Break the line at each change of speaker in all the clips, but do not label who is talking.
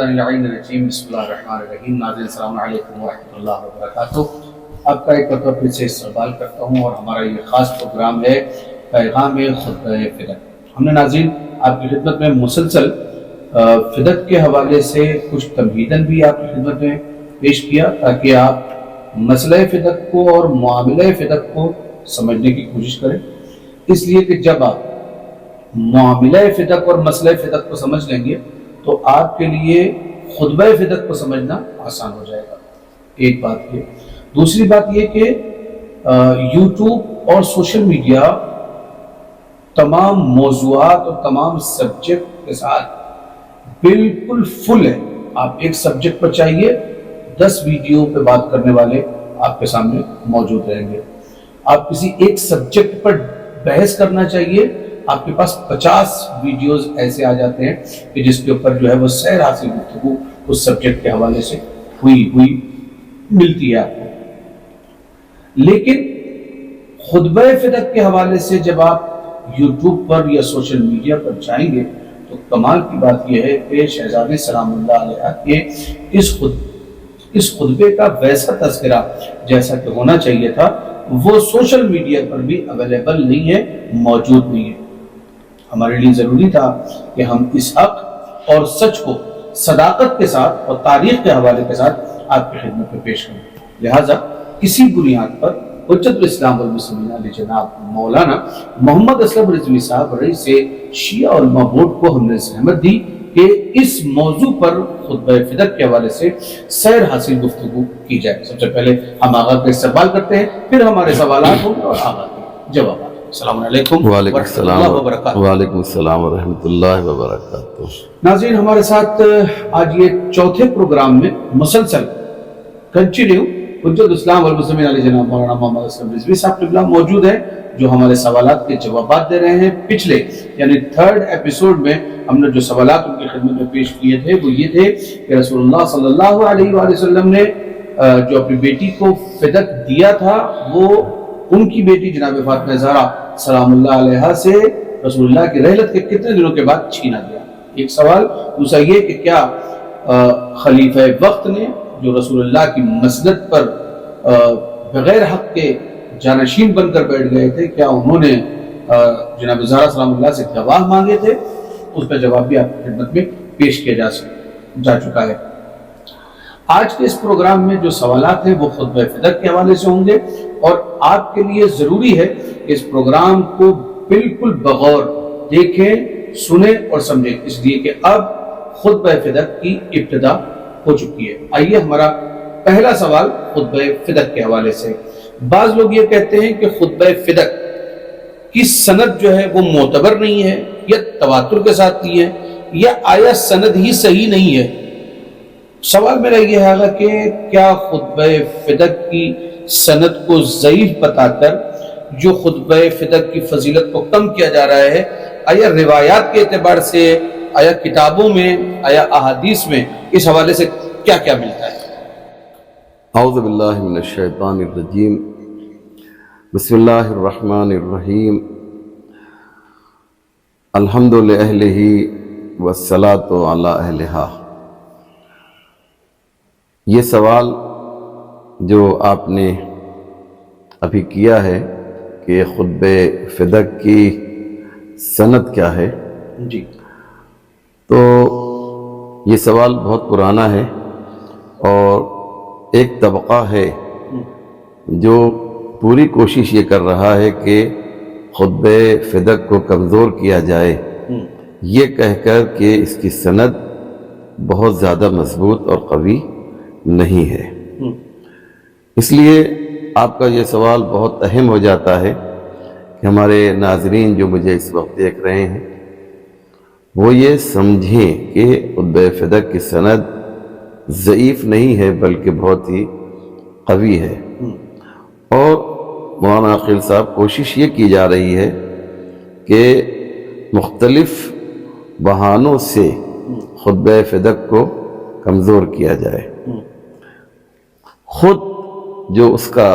الشیطان اللعین الرجیم بسم اللہ الرحمن الرحیم. ناظرین السلام علیکم ورحمۃ اللہ وبرکاتہ. آپ کا ایک مرتبہ پھر سے استقبال کرتا ہوں اور ہمارا یہ خاص پروگرام ہے پیغام خطبہ فدق. ہم نے ناظرین آپ کی خدمت میں مسلسل فدق کے حوالے سے کچھ تمہیداً بھی آپ کی خدمت میں پیش کیا تاکہ آپ مسئلہ فدق کو اور معاملہ فدق کو سمجھنے کی کوشش کریں. اس لیے کہ جب آپ معاملہ فدق اور مسئلہ فدق کو سمجھ لیں گے تو آپ کے لیے خطبہ فدق کو سمجھنا آسان ہو جائے گا. ایک بات یہ. دوسری بات یہ کہ یوٹیوب اور سوشل میڈیا تمام موضوعات اور تمام سبجیکٹ کے ساتھ بالکل فل ہے. آپ ایک سبجیکٹ پر چاہیے 10 ویڈیو پہ بات کرنے والے آپ کے سامنے موجود رہیں گے. آپ کسی ایک سبجیکٹ پر بحث کرنا چاہیے آپ کے پاس 50 ویڈیوز ایسے آ جاتے ہیں کہ جس کے اوپر جو ہے وہ سیر حاصل گفتگو اس سبجیکٹ کے حوالے سے ہوئی ملتی ہے آپ کو. لیکن خطبہ فدق کے حوالے سے جب آپ یوٹیوب پر یا سوشل میڈیا پر جائیں گے تو کمال کی بات یہ ہے کہ شہزادی سلام اللہ علیہ کے اس خطبے کا ویسا تذکرہ جیسا کہ ہونا چاہیے تھا وہ سوشل میڈیا پر بھی اویلیبل نہیں ہے, موجود نہیں ہے. ہمارے لیے ضروری تھا کہ ہم اس حق اور سچ کو صداقت کے ساتھ اور تاریخ کے حوالے کے ساتھ آپ کی خدمت میں پیش کریں. لہٰذا اسی بنیاد پر حجت الاسلام والمسلمین علی جناب مولانا محمد اسلم رضوی صاحب رئیس شیعہ علماء بورڈ کو ہم نے زحمت دی کہ اس موضوع پر خطبہ فدق کے حوالے سے سیر حاصل گفتگو کی جائے. سب سے پہلے ہم آغاز کا استقبال کرتے ہیں, پھر ہمارے سوالات ہوں گے اور آغاز کے جوابات. السلام علیکم ورحمۃ اللہ وبرکاتہ.
وعلیکم السلام ورحمۃ اللہ وبرکاتہ.
ناظرین ہمارے ساتھ آج یہ چوتھے پروگرام میں مسلسل کنٹینیو حجت الاسلام والمسلمین علی جناب مولانا محمد اسلم رضوی صاحب قبلہ موجود ہیں جو ہمارے سوالات کے جوابات دے رہے ہیں. پچھلے یعنی 3rd ایپیسوڈ میں ہم نے جو سوالات ان کی خدمت میں پیش کیے تھے وہ یہ تھے کہ رسول اللہ صلی اللہ علیہ وآلہ وسلم نے جو اپنی بیٹی کو فدق دیا تھا وہ ان کی بیٹی جناب فاطمہ زہرا سلام اللہ علیہ سے رسول اللہ کی رحلت کے کتنے دنوں کے بعد چھینا گیا. ایک سوال. دوسرا یہ کہ کیا خلیفہ وقت نے جو رسول اللہ کی مسند پر بغیر حق کے جانشین بن کر بیٹھ گئے تھے, کیا انہوں نے جناب زہرا سلام اللہ سے گواہ مانگے تھے؟ اس کا جواب بھی آپ کی خدمت میں پیش کیا جا چکا ہے. آج کے اس پروگرام میں جو سوالات ہیں وہ خطبہ فدق کے حوالے سے ہوں گے اور آپ کے لیے ضروری ہے کہ اس پروگرام کو بالکل بغور دیکھیں, سنیں اور سمجھیں, اس لیے کہ اب خطبہ فدق کی ابتدا ہو چکی ہے. آئیے ہمارا پہلا سوال خطبہ فدق کے حوالے سے. بعض لوگ یہ کہتے ہیں کہ خطبہ فدق کی سند جو ہے وہ معتبر نہیں ہے یا تواتر کے ساتھ نہیں ہے یا آیا سند ہی صحیح نہیں ہے. سوال میرا یہ ہے کہ کیا خطبہ فدق کی سند کو ضعیف بتا کر جو خطبہ فدق کی فضیلت کو کم کیا جا رہا ہے, آیا روایات کے اعتبار سے, آیا کتابوں میں, آیا احادیث میں اس حوالے سے کیا کیا ملتا ہے؟
اعوذ باللہ من الشیطان الرجیم. بسم اللہ الرحمن الرحیم. الحمد للہ والصلاۃ علی اہلہا. یہ سوال جو آپ نے ابھی کیا ہے کہ خطبہ فدق کی سند کیا ہے,
جی,
تو یہ سوال بہت پرانا ہے اور ایک طبقہ ہے جو پوری کوشش یہ کر رہا ہے کہ خطبہ فدق کو کمزور کیا جائے, یہ کہہ کر کہ اس کی سند بہت زیادہ مضبوط اور قوی نہیں ہے. اس لیے آپ کا یہ سوال بہت اہم ہو جاتا ہے کہ ہمارے ناظرین جو مجھے اس وقت دیکھ رہے ہیں وہ یہ سمجھیں کہ خطبہ فدق کی سند ضعیف نہیں ہے بلکہ بہت ہی قوی ہے. اور مولانا عقیل صاحب کوشش یہ کی جا رہی ہے کہ مختلف بہانوں سے خطبہ فدق کو کمزور کیا جائے. خود جو اس کا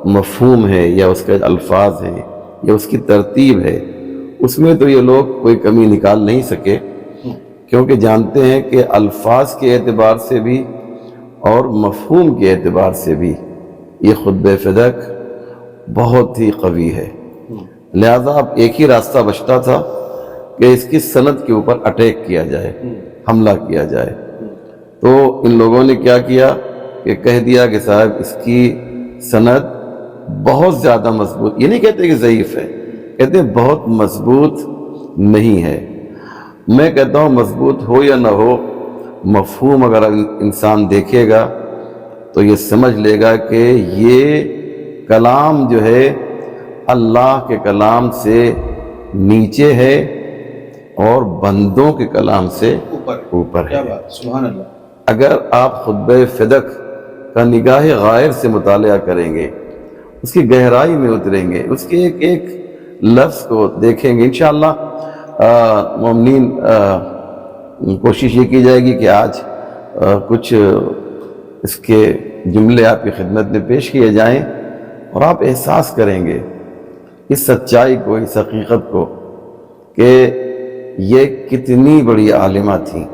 مفہوم ہے یا اس کے الفاظ ہیں یا اس کی ترتیب ہے اس میں تو یہ لوگ کوئی کمی نکال نہیں سکے کیونکہ جانتے ہیں کہ الفاظ کے اعتبار سے بھی اور مفہوم کے اعتبار سے بھی یہ خطبہ فدق بہت ہی قوی ہے. لہذا اب ایک ہی راستہ بچتا تھا کہ اس کی سند کے اوپر اٹیک کیا جائے، حملہ کیا جائے. تو ان لوگوں نے کیا کیا کہ کہہ دیا کہ صاحب اس کی سند بہت زیادہ مضبوط، یہ نہیں کہتے کہ ضعیف ہے، کہتے ہیں بہت مضبوط نہیں ہے. میں کہتا ہوں مضبوط ہو یا نہ ہو، مفہوم اگر انسان دیکھے گا تو یہ سمجھ لے گا کہ یہ کلام جو ہے اللہ کے کلام سے نیچے ہے اور بندوں کے کلام سے اوپر ہے.
سبحان اللہ.
اگر آپ خطبہ فدق کا نگاہ غائر سے مطالعہ کریں گے، اس کی گہرائی میں اتریں گے، اس کے ایک ایک لفظ کو دیکھیں گے، انشاءاللہ مومنین کوشش یہ کی جائے گی کہ آج کچھ اس کے جملے آپ کی خدمت میں پیش کیے جائیں اور آپ احساس کریں گے اس سچائی کو، اس حقیقت کو کہ یہ کتنی بڑی عالمہ تھیں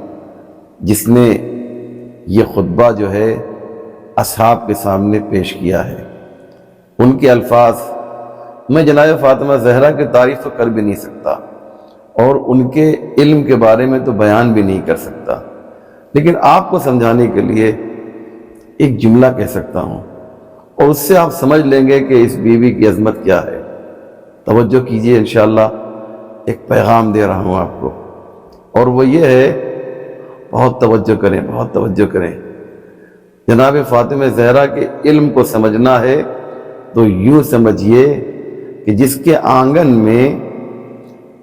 جس نے یہ خطبہ جو ہے اصحاب کے سامنے پیش کیا ہے. ان کے الفاظ میں جناب فاطمہ زہرا کی تعریف تو کر بھی نہیں سکتا اور ان کے علم کے بارے میں تو بیان بھی نہیں کر سکتا، لیکن آپ کو سمجھانے کے لیے ایک جملہ کہہ سکتا ہوں اور اس سے آپ سمجھ لیں گے کہ اس بیوی کی عظمت کیا ہے. توجہ کیجئے، انشاءاللہ ایک پیغام دے رہا ہوں آپ کو، اور وہ یہ ہے، بہت توجہ کریں، بہت توجہ کریں. جناب فاطمہ زہرا کے علم کو سمجھنا ہے تو یوں سمجھیے کہ جس کے آنگن میں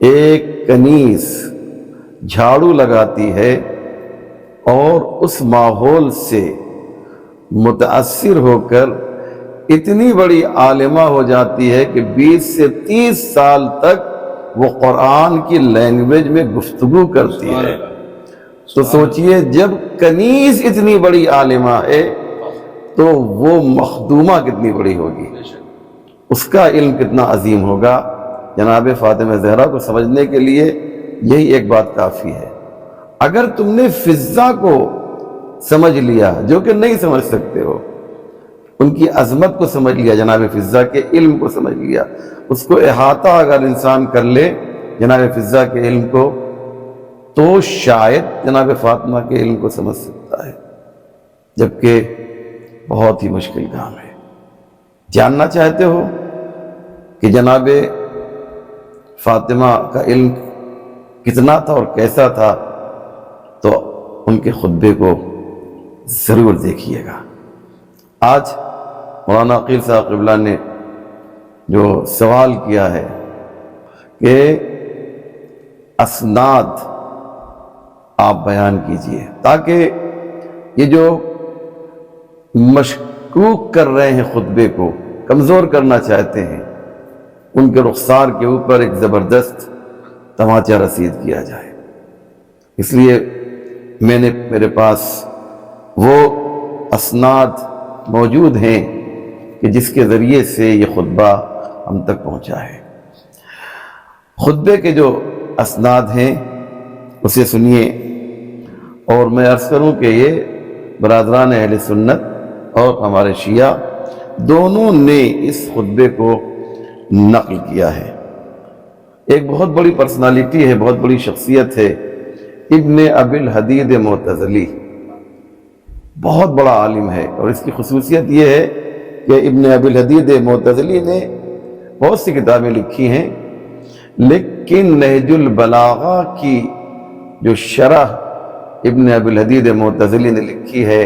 ایک کنیز جھاڑو لگاتی ہے اور اس ماحول سے متاثر ہو کر اتنی بڑی عالمہ ہو جاتی ہے کہ 20 سے 30 سال تک وہ قرآن کی لینگویج میں گفتگو کرتی ہے. تو سوچئے جب کنیز اتنی بڑی عالمہ ہے تو وہ مخدومہ کتنی بڑی ہوگی، اس کا علم کتنا عظیم ہوگا. جناب فاطمہ زہرا کو سمجھنے کے لیے یہی ایک بات کافی ہے. اگر تم نے فضا کو سمجھ لیا، جو کہ نہیں سمجھ سکتے ہو، ان کی عظمت کو سمجھ لیا، جناب فضا کے علم کو سمجھ لیا، اس کو احاطہ اگر انسان کر لے جناب فضا کے علم کو، تو شاید جناب فاطمہ کے علم کو سمجھ سکتا ہے، جبکہ بہت ہی مشکل کام ہے. جاننا چاہتے ہو کہ جناب فاطمہ کا علم کتنا تھا اور کیسا تھا، تو ان کے خطبے کو ضرور دیکھیے گا. آج مولانا عقیل صاحب قبلہ نے جو سوال کیا ہے کہ اسناد آپ بیان کیجئے، تاکہ یہ جو مشکوک کر رہے ہیں خطبے کو، کمزور کرنا چاہتے ہیں، ان کے رخسار کے اوپر ایک زبردست تماچا رسید کیا جائے. اس لیے میرے پاس وہ اسناد موجود ہیں کہ جس کے ذریعے سے یہ خطبہ ہم تک پہنچا ہے. خطبے کے جو اسناد ہیں اسے سنیے، اور میں عرض کروں کہ یہ برادران اہل سنت اور ہمارے شیعہ دونوں نے اس خطبے کو نقل کیا ہے. ایک بہت بڑی پرسنالٹی ہے، بہت بڑی شخصیت ہے، ابن ابی الحدید معتزلی، بہت بڑا عالم ہے. اور اس کی خصوصیت یہ ہے کہ ابن ابی الحدید معتزلی نے بہت سی کتابیں لکھی ہیں، لیکن نہج البلاغہ کی جو شرح ابن ابی الحدید معتزلی نے لکھی ہے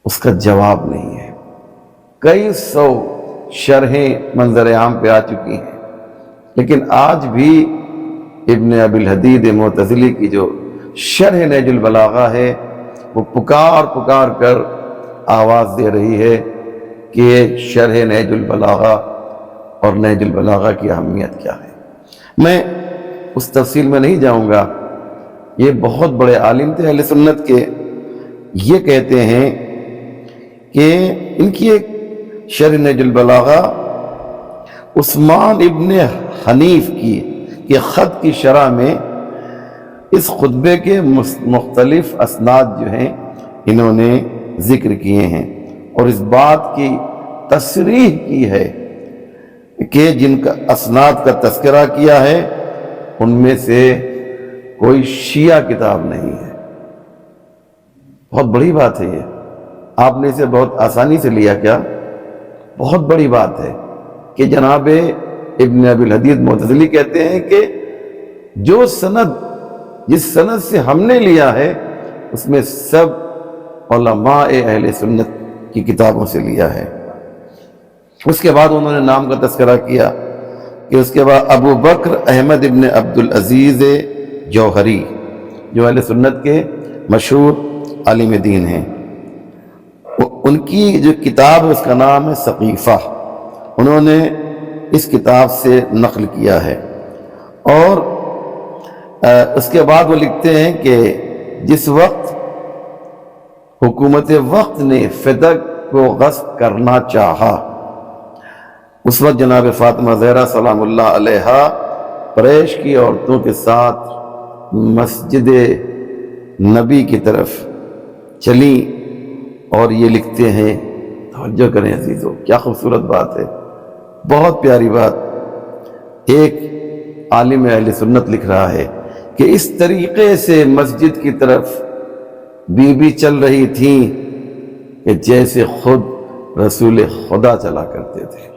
اس کا جواب نہیں ہے. کئی سو شرحیں منظر عام پہ آ چکی ہیں، لیکن آج بھی ابن ابی الحدید معتزلی کی جو شرح نہج البلاغہ ہے وہ پکار کر آواز دے رہی ہے کہ یہ شرح نہج البلاغہ اور نہج البلاغہ کی اہمیت کیا ہے. میں اس تفصیل میں نہیں جاؤں گا. یہ بہت بڑے عالم تھے اہل سنت کے. یہ کہتے ہیں کہ ان کی ایک شرح نہج البلاغہ عثمان ابن حنیف کی خط کی شرح میں اس خطبے کے مختلف اسناد جو ہیں انہوں نے ذکر کیے ہیں، اور اس بات کی تصریح کی ہے کہ جن کا اسناد کا تذکرہ کیا ہے ان میں سے کوئی شیعہ کتاب نہیں ہے۔ بہت بڑی بات ہے یہ، آپ نے اسے بہت آسانی سے لیا کیا؟ بہت بڑی بات ہے کہ جناب ابن ابی الحدید معتزلی کہتے ہیں کہ جو سند، جس سند سے ہم نے لیا ہے اس میں سب علماء اہل سنت کی کتابوں سے لیا ہے۔ اس کے بعد انہوں نے نام کا تذکرہ کیا کہ اس کے بعد ابو بکر احمد ابن عبد العزیز جوہری، جو اہل سنت کے مشہور عالم دین ہیں، ان کی جو کتاب ہے اس کا نام ہے سقیفہ، انہوں نے اس کتاب سے نقل کیا ہے۔ اور اس کے بعد وہ لکھتے ہیں کہ جس وقت حکومت وقت نے فدق کو غصب کرنا چاہا، اس وقت جناب فاطمہ زہرا سلام اللہ علیہا قریش کی عورتوں کے ساتھ مسجد نبی کی طرف چلی، اور یہ لکھتے ہیں، توجہ کریں عزیزو، کیا خوبصورت بات ہے، بہت پیاری بات۔ ایک عالم اہل سنت لکھ رہا ہے کہ اس طریقے سے مسجد کی طرف بی بی چل رہی تھی کہ جیسے خود رسول خدا چلا کرتے تھے،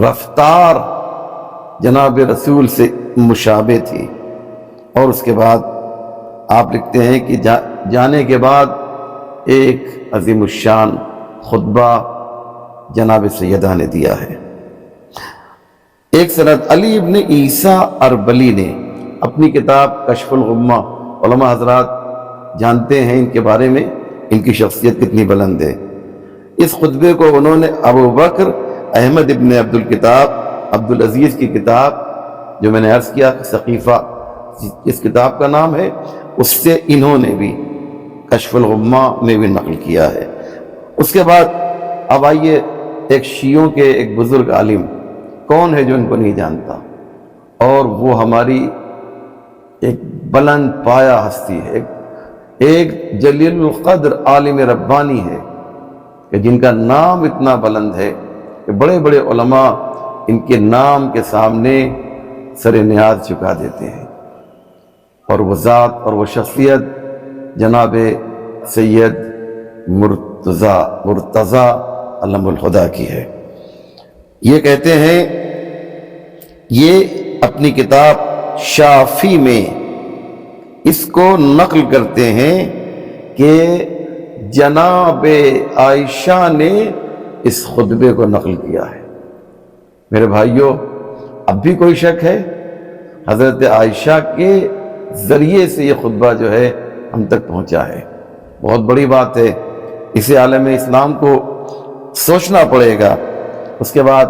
رفتار جناب رسول سے مشابہ تھی۔ اور اس کے بعد آپ لکھتے ہیں کہ جانے کے بعد ایک عظیم الشان خطبہ جناب سیدہ نے دیا ہے۔ ایک سند علی ابن عیسیٰ اربلی نے اپنی کتاب کشف الغمہ، علماء حضرات جانتے ہیں ان کے بارے میں، ان کی شخصیت کتنی بلند ہے۔ اس خطبے کو انہوں نے ابو بکر احمد ابن عبد العزیز کی کتاب، جو میں نے عرض کیا سقیفہ اس کتاب کا نام ہے، اس سے انہوں نے بھی کشف الغمہ میں بھی نقل کیا ہے۔ اس کے بعد اب آئیے ایک شیعوں کے ایک بزرگ عالم، کون ہے جو ان کو نہیں جانتا، اور وہ ہماری ایک بلند پایہ ہستی ہے، ایک جلیل القدر عالم ربانی ہے کہ جن کا نام اتنا بلند ہے کہ بڑے بڑے علماء ان کے نام کے سامنے سر نیاز چکا دیتے ہیں، اور وہ ذات اور وہ شخصیت جناب سید مرتضی علم الہدیٰ کی ہے۔ یہ کہتے ہیں، یہ اپنی کتاب شافی میں اس کو نقل کرتے ہیں کہ جناب عائشہ نے اس خطبے کو نقل کیا ہے۔ میرے بھائیوں، اب بھی کوئی شک ہے؟ حضرت عائشہ کے ذریعے سے یہ خطبہ جو ہے ہم تک پہنچا ہے، بہت بڑی بات ہے، اسے عالم اسلام کو سوچنا پڑے گا۔ اس کے بعد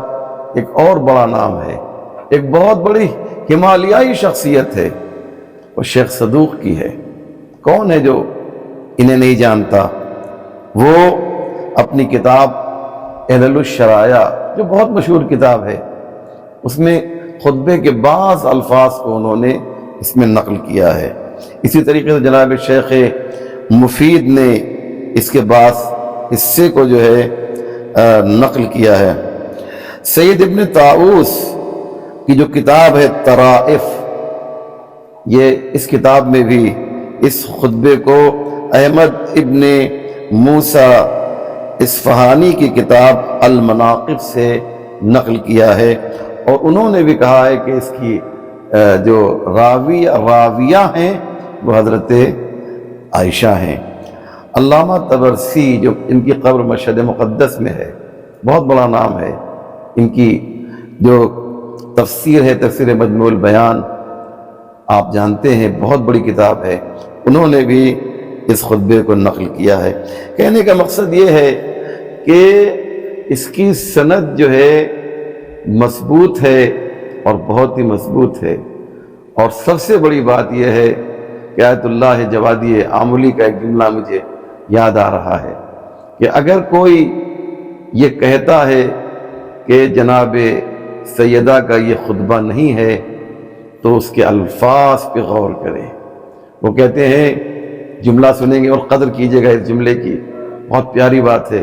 ایک اور بڑا نام ہے، ایک بہت بڑی ہمالیائی شخصیت ہے، وہ شیخ صدوق کی ہے۔ کون ہے جو انہیں نہیں جانتا؟ وہ اپنی کتاب احلل الشرائع، جو بہت مشہور کتاب ہے، اس میں خطبے کے بعض الفاظ کو انہوں نے اس میں نقل کیا ہے۔ اسی طریقے سے جناب شیخ مفید نے اس کے بعض حصے کو جو ہے نقل کیا ہے۔ سید ابن طاؤس کی جو کتاب ہے طرائف، یہ اس کتاب میں بھی اس خطبے کو احمد ابن موسیٰ اصفہانی کی کتاب المناقب سے نقل کیا ہے، اور انہوں نے بھی کہا ہے کہ اس کی جو راویہ ہیں وہ حضرت عائشہ ہیں۔ علامہ طبرسی، جو ان کی قبر مشہد مقدس میں ہے، بہت بڑا نام ہے، ان کی جو تفسیر ہے تفسیر مجموع البیان، آپ جانتے ہیں بہت بڑی کتاب ہے، انہوں نے بھی اس خطبے کو نقل کیا ہے۔ کہنے کا مقصد یہ ہے کہ اس کی سند جو ہے مضبوط ہے اور بہت ہی مضبوط ہے، اور سب سے بڑی بات یہ ہے کہ آیت اللہ جوادی آملی کا ایک جملہ مجھے یاد آ رہا ہے کہ اگر کوئی یہ کہتا ہے کہ جناب سیدہ کا یہ خطبہ نہیں ہے، تو اس کے الفاظ پہ غور کریں. وہ کہتے ہیں، جملہ سنیں گے اور قدر کیجیے گا اس جملے کی، بہت پیاری بات ہے.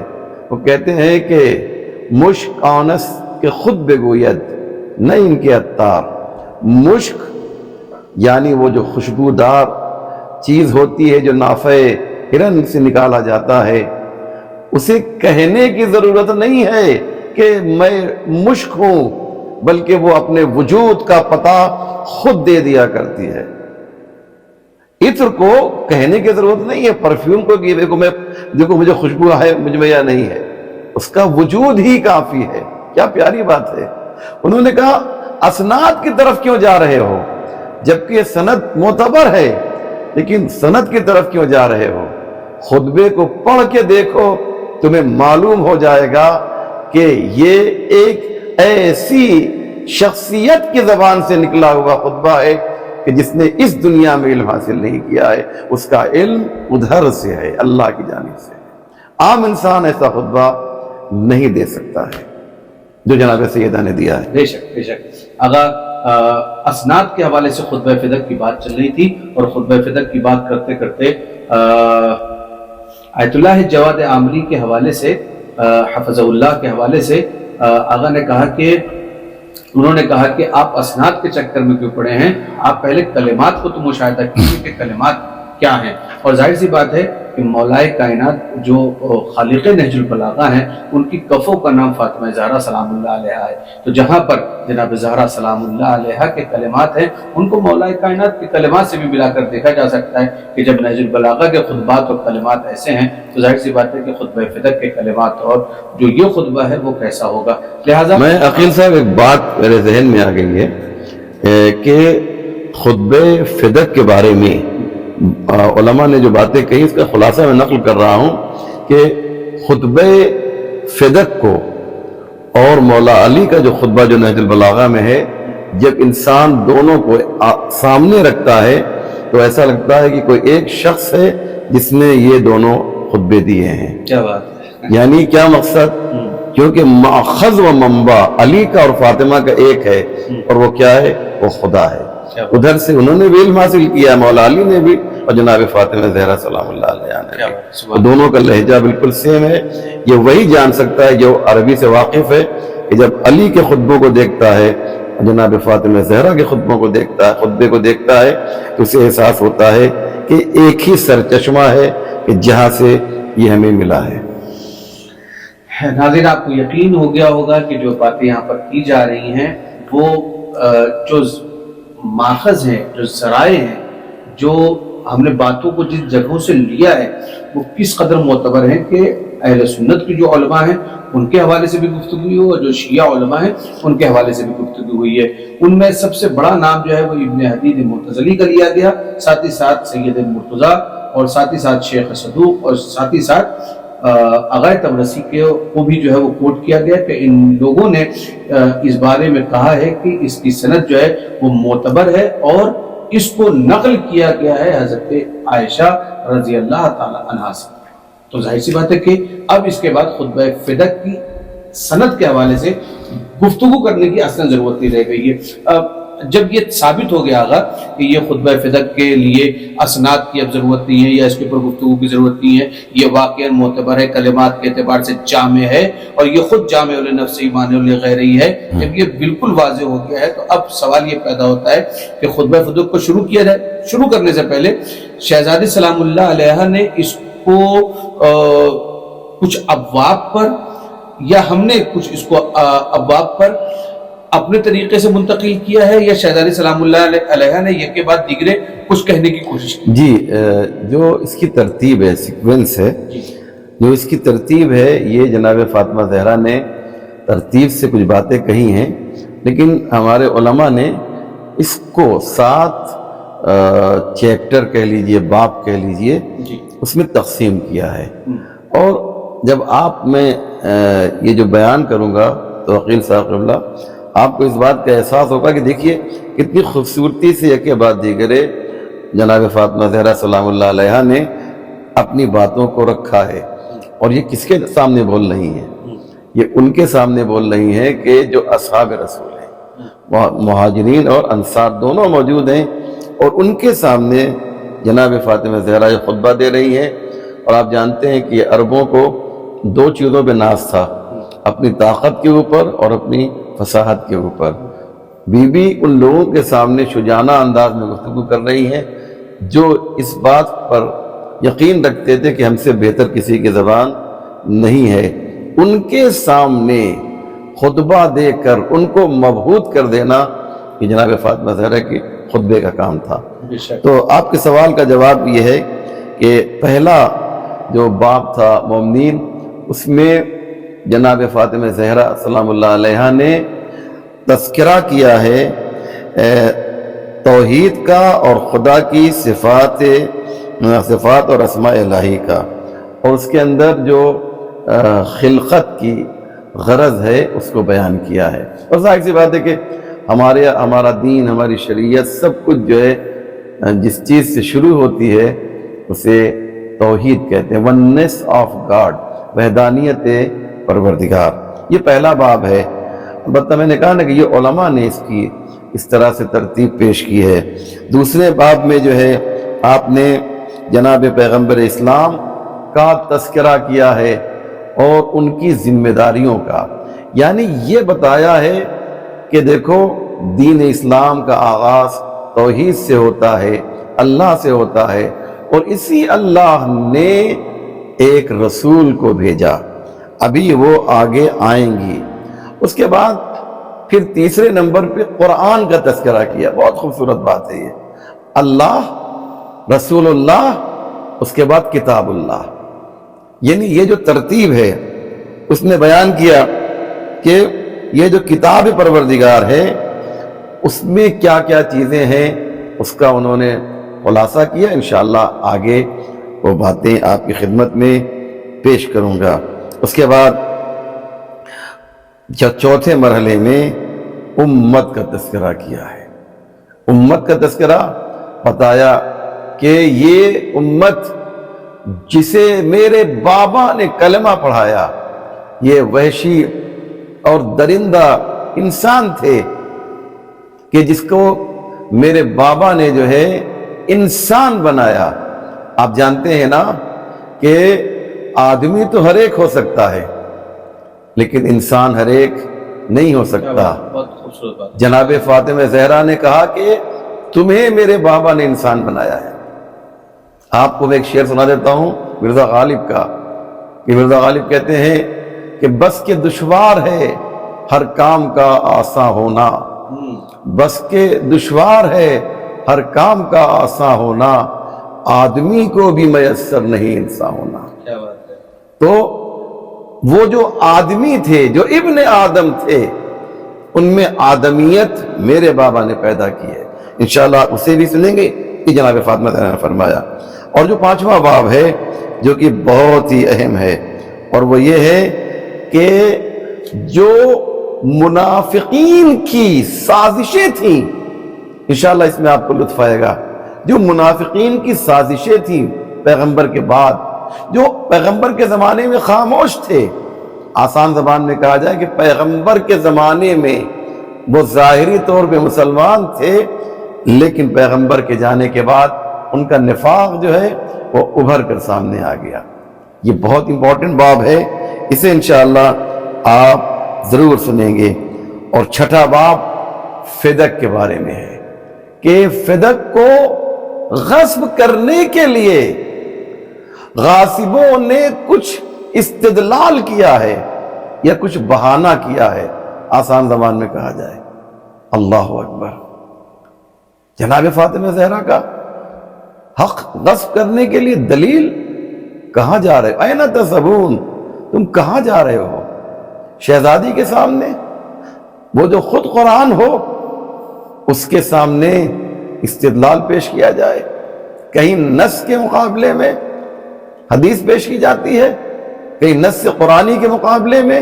وہ کہتے ہیں کہ مشک آنس کے خود بگوید نہ ان کے عطار. مشک یعنی وہ جو خوشبودار چیز ہوتی ہے جو نافع ہرن سے نکالا جاتا ہے، اسے کہنے کی ضرورت نہیں ہے کہ میں مشک ہوں، بلکہ وہ اپنے وجود کا پتہ خود دے دیا کرتی ہے. عطر کو کہنے کی ضرورت نہیں ہے، پرفیوم کو کہ دیکھو مجھے خوشبو ہے مجھ میں یا نہیں ہے، اس کا وجود ہی کافی ہے. کیا پیاری بات ہے. انہوں نے کہا اسناد کی طرف کیوں جا رہے ہو جبکہ سند معتبر ہے، لیکن سند کی طرف کیوں جا رہے ہو؟ خطبے کو پڑھ کے دیکھو، تمہیں معلوم ہو جائے گا کہ یہ ایک ایسی شخصیت کی زبان سے نکلا ہوا خطبہ ہے کہ جس نے اس دنیا میں علم حاصل نہیں کیا ہے، اس کا علم ادھر سے ہے، اللہ کی جانب سے. عام انسان ایسا خطبہ نہیں دے سکتا ہے جو جناب سیدہ نے دیا ہے.
بے شک بے شک. اگر اسناد کے حوالے سے خطبہ فدق کی بات چل رہی تھی، اور خطبہ فدق کی بات کرتے کرتے آیت اللہ جواد عامری کے حوالے سے، حفظ اللہ کے حوالے سے آغا نے کہا کہ انہوں نے کہا کہ آپ اسناد کے چکر میں کیوں پڑے ہیں، آپ پہلے کلمات کو تو مشاہدہ کیجیے کہ کلمات کیا ہیں. اور ظاہر سی بات ہے کہ مولائے کائنات جو خالق نہج البلاغہ ہیں، ان کی کفوں کا نام فاطمہ زہرا سلام اللہ علیہا ہے. تو جہاں پر جناب زہرا سلام اللہ علیہا کے کلمات ہیں، ان کو مولائے کائنات کے کلمات سے بھی ملا کر دیکھا جا سکتا ہے کہ جب نہج البلاغہ کے خطبات اور کلمات ایسے ہیں تو ظاہر سی بات ہے کہ خطبہ فدق کے کلمات اور جو یہ خطبہ ہے وہ کیسا ہوگا. لہٰذا
میں عقیل صاحب ایک بات میرے ذہن میں آ گئی ہے کہ خطبہ فدق کے بارے میں علماء نے جو باتیں کہی اس کا خلاصہ میں نقل کر رہا ہوں کہ خطبہ فدق کو اور مولا علی کا جو خطبہ جو نہج البلاغہ میں ہے، جب انسان دونوں کو سامنے رکھتا ہے تو ایسا لگتا ہے کہ کوئی ایک شخص ہے جس نے یہ دونوں خطبے دیے ہیں.
کیا بات ہے.
یعنی کیا مقصد؟ کیونکہ ماخذ و منبع علی کا اور فاطمہ کا ایک ہے، اور وہ کیا ہے؟ وہ خدا ہے. ادھر سے انہوں نے بھی علم حاصل کیا، مولا علی نے بھی، اور جناب فاطمہ زہرا سلام اللہ علیہا نے بھی. دونوں کا لہجہ بالکل سیم ہے. یہ وہی جان سکتا ہے جو عربی سے واقف ہے کہ جب علی کے خطبوں کو دیکھتا ہے، جناب فاطمہ زہرا کے خطبوں کو دیکھتا ہے، خطبے کو دیکھتا ہے، تو اسے احساس ہوتا ہے کہ ایک ہی سرچشمہ ہے کہ جہاں سے یہ ہمیں ملا ہے.
ناظرین، آپ کو یقین ہو گیا ہوگا کہ جو باتیں یہاں پر کی جا رہی ہیں وہ جو ماخذ ہیں، جو ذرائع ہیں، جو ہم نے باتوں کو جس جگہوں سے لیا ہے وہ کس قدر معتبر ہیں کہ اہل سنت کی جو علماء ہیں ان کے حوالے سے بھی گفتگو ہوئی ہو، اور جو شیعہ علماء ہیں ان کے حوالے سے بھی گفتگو ہوئی ہے. ان میں سب سے بڑا نام جو ہے وہ ابن حدید مرتضلی کا لیا گیا، ساتھ ہی ساتھ سید مرتضیٰ، اور ساتھ ہی ساتھ شیخ صدوق، اور ساتھ ہی ساتھ آغا تبرسی کو بھی جو ہے وہ کوٹ کیا گیا کہ ان لوگوں نے اس بارے میں کہا ہے کہ اس کی سند جو ہے وہ معتبر ہے، اور اس کو نقل کیا گیا ہے حضرت عائشہ رضی اللہ تعالی عنہا سے. تو ظاہر سی بات ہے کہ اب اس کے بعد خطبہ فدق کی سند کے حوالے سے گفتگو کرنے کی اصلا ضرورت نہیں رہ گئی ہے. جب یہ ثابت ہو گیا آگا کہ یہ خطبہ فدق کے لیے اسناد کی اب ضرورت نہیں ہے یا اس کے اوپر گفتگو کی ضرورت نہیں ہے، یہ واقعا معتبر ہے، کلمات کے اعتبار سے جامع ہے، اور یہ خود جامع لنفسہ مانع لغیرہ ہے، جب یہ بالکل واضح ہو گیا ہے تو اب سوال یہ پیدا ہوتا ہے کہ خطبہ فدق کو شروع کیا جائے. شروع کرنے سے پہلے شہزادی سلام اللہ علیہا نے اس کو کچھ ابواب پر، یا ہم نے کچھ اس کو ابواب پر اپنے طریقے سے منتقل کیا ہے، یا شہزادی سلام اللہ علیہ نے یہ کے بعد دیگرے کچھ کہنے کی کوشش کی؟
جی، جو اس کی ترتیب ہے، سیکوینس ہے، جو اس کی ترتیب ہے، یہ جناب فاطمہ زہرا نے ترتیب سے کچھ باتیں کہی ہیں، لیکن ہمارے علماء نے اس کو 7 چیپٹر کہہ لیجئے، باب کہہ لیجئے، اس میں تقسیم کیا ہے. اور جب میں یہ جو بیان کروں گا تو عقیل صاحب قبلہ آپ کو اس بات کا احساس ہوگا کہ دیکھیے کتنی خوبصورتی سے ایک کے بعد دیگرے جناب فاطمہ زہرا سلام اللہ علیہا نے اپنی باتوں کو رکھا ہے. اور یہ کس کے سامنے بول رہی ہیں؟ یہ ان کے سامنے بول رہی ہیں کہ جو اصحاب رسول ہیں، مہاجرین اور انصار دونوں موجود ہیں، اور ان کے سامنے جناب فاطمہ زہرا یہ خطبہ دے رہی ہیں۔ اور آپ جانتے ہیں کہ عربوں کو دو چیزوں پہ ناز تھا، اپنی طاقت کے اوپر اور اپنی فصاحت کے اوپر۔ بی بی ان لوگوں کے سامنے شجاعانہ انداز میں گفتگو کر رہی ہیں جو اس بات پر یقین رکھتے تھے کہ ہم سے بہتر کسی کی زبان نہیں ہے، ان کے سامنے خطبہ دے کر ان کو مبہوت کر دینا کہ جناب فاطمہ زہرا کے خطبے کا کام تھا۔ تو آپ کے سوال کا جواب یہ ہے کہ پہلا جو باب تھا مومنین، اس میں جناب فاطمہ زہرا سلام اللہ علیہا نے تذکرہ کیا ہے توحید کا اور خدا کی صفات اور اسماء الہی کا، اور اس کے اندر جو خلقت کی غرض ہے اس کو بیان کیا ہے۔ اور ظاہر سی بات ہے کہ ہمارا دین، ہماری شریعت، سب کچھ جو ہے جس چیز سے شروع ہوتی ہے اسے توحید کہتے ہیں، ونس آف گاڈ، وحدانیت پروردگار۔ یہ پہلا باب ہے۔ البتہ میں نے کہا نا کہ یہ علماء نے اس کی اس طرح سے ترتیب پیش کی ہے۔ دوسرے باب میں جو ہے آپ نے جناب پیغمبر اسلام کا تذکرہ کیا ہے اور ان کی ذمہ داریوں کا، یعنی یہ بتایا ہے کہ دیکھو دین اسلام کا آغاز توحید سے ہوتا ہے، اللہ سے ہوتا ہے، اور اسی اللہ نے ایک رسول کو بھیجا، ابھی وہ آگے آئیں گی۔ اس کے بعد پھر تیسرے نمبر پہ قرآن کا تذکرہ کیا، بہت خوبصورت بات ہے یہ، اللہ، رسول اللہ، اس کے بعد کتاب اللہ، یعنی یہ جو ترتیب ہے اس نے بیان کیا کہ یہ جو کتاب پروردگار ہے اس میں کیا کیا چیزیں ہیں، اس کا انہوں نے خلاصہ کیا۔ انشاءاللہ آگے وہ باتیں آپ کی خدمت میں پیش کروں گا۔ اس کے بعد چوتھے مرحلے میں امت کا تذکرہ کیا ہے۔ امت کا تذکرہ بتایا کہ یہ امت جسے میرے بابا نے کلمہ پڑھایا، یہ وحشی اور درندہ انسان تھے کہ جس کو میرے بابا نے جو ہے انسان بنایا۔ آپ جانتے ہیں نا کہ آدمی تو ہر ایک ہو سکتا ہے لیکن انسان ہر ایک نہیں ہو سکتا۔ جناب فاطمہ زہرا نے کہا کہ تمہیں میرے بابا نے انسان بنایا ہے۔ آپ کو میں ایک شعر سنا دیتا ہوں مرزا غالب کا، کہ مرزا غالب کہتے ہیں کہ بس کے دشوار ہے ہر کام کا آساں ہونا، بس کے دشوار ہے ہر کام کا آساں ہونا، آدمی کو بھی میسر نہیں انسان ہونا۔
کیا بات ہے۔
تو وہ جو آدمی تھے، جو ابن آدم تھے، ان میں آدمیت میرے بابا نے پیدا کی ہے۔ انشاءاللہ اسے بھی سنیں گے کہ جناب فاطمہ نے فرمایا۔ اور جو پانچواں باب ہے جو کہ بہت ہی اہم ہے، اور وہ یہ ہے کہ جو منافقین کی سازشیں تھیں، انشاءاللہ اس میں آپ کو لطف آئے گا، جو منافقین کی سازشیں تھیں پیغمبر کے بعد، جو پیغمبر کے زمانے میں خاموش تھے، آسان زبان میں کہا جائے کہ پیغمبر کے زمانے میں وہ ظاہری طور پہ مسلمان تھے لیکن پیغمبر کے جانے کے بعد ان کا نفاق جو ہے وہ ابھر کر سامنے آ گیا۔ یہ بہت امپورٹنٹ باب ہے، اسے انشاءاللہ آپ ضرور سنیں گے۔ اور چھٹا باب فدق کے بارے میں ہے کہ فدق کو غصب کرنے کے لیے غاصبوں نے کچھ استدلال کیا ہے یا کچھ بہانہ کیا ہے، آسان زبان میں کہا جائے۔ اللہ اکبر، جناب فاطمہ زہرا کا حق غصب کرنے کے لیے دلیل، کہاں جا رہے ہو؟ این تذهبون، تم کہاں جا رہے ہو؟ شہزادی کے سامنے، وہ جو خود قرآن ہو اس کے سامنے استدلال پیش کیا جائے، کہیں نص کے مقابلے میں حدیث پیش کی جاتی ہے، کہیں نص قرآنی کے مقابلے میں،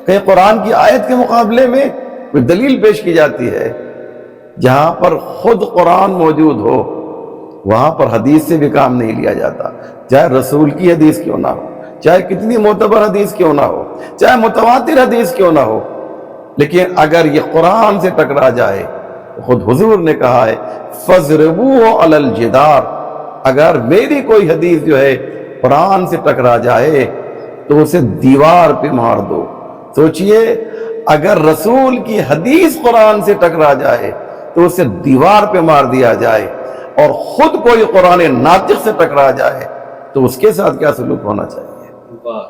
کہیں قرآن کی آیت کے مقابلے میں کوئی دلیل پیش کی جاتی ہے۔ جہاں پر خود قرآن موجود ہو وہاں پر حدیث سے بھی کام نہیں لیا جاتا، چاہے رسول کی حدیث کیوں نہ ہو، چاہے کتنی معتبر حدیث کیوں نہ ہو، چاہے متواتر حدیث کیوں نہ ہو، لیکن اگر یہ قرآن سے ٹکرا جائے، خود حضور نے کہا ہے فَضْرِبُوهُ عَلَى الْجِدَارِ، اگر میری کوئی حدیث جو ہے قرآن سے ٹکرا جائے تو اسے دیوار پہ مار دو۔ سوچئے اگر رسول کی حدیث قرآن سے ٹکرا جائے تو اسے دیوار پہ مار دیا جائے، اور خود کوئی قرآن ناطق سے ٹکرا جائے تو اس کے ساتھ کیا سلوک ہونا چاہیے؟
واہ،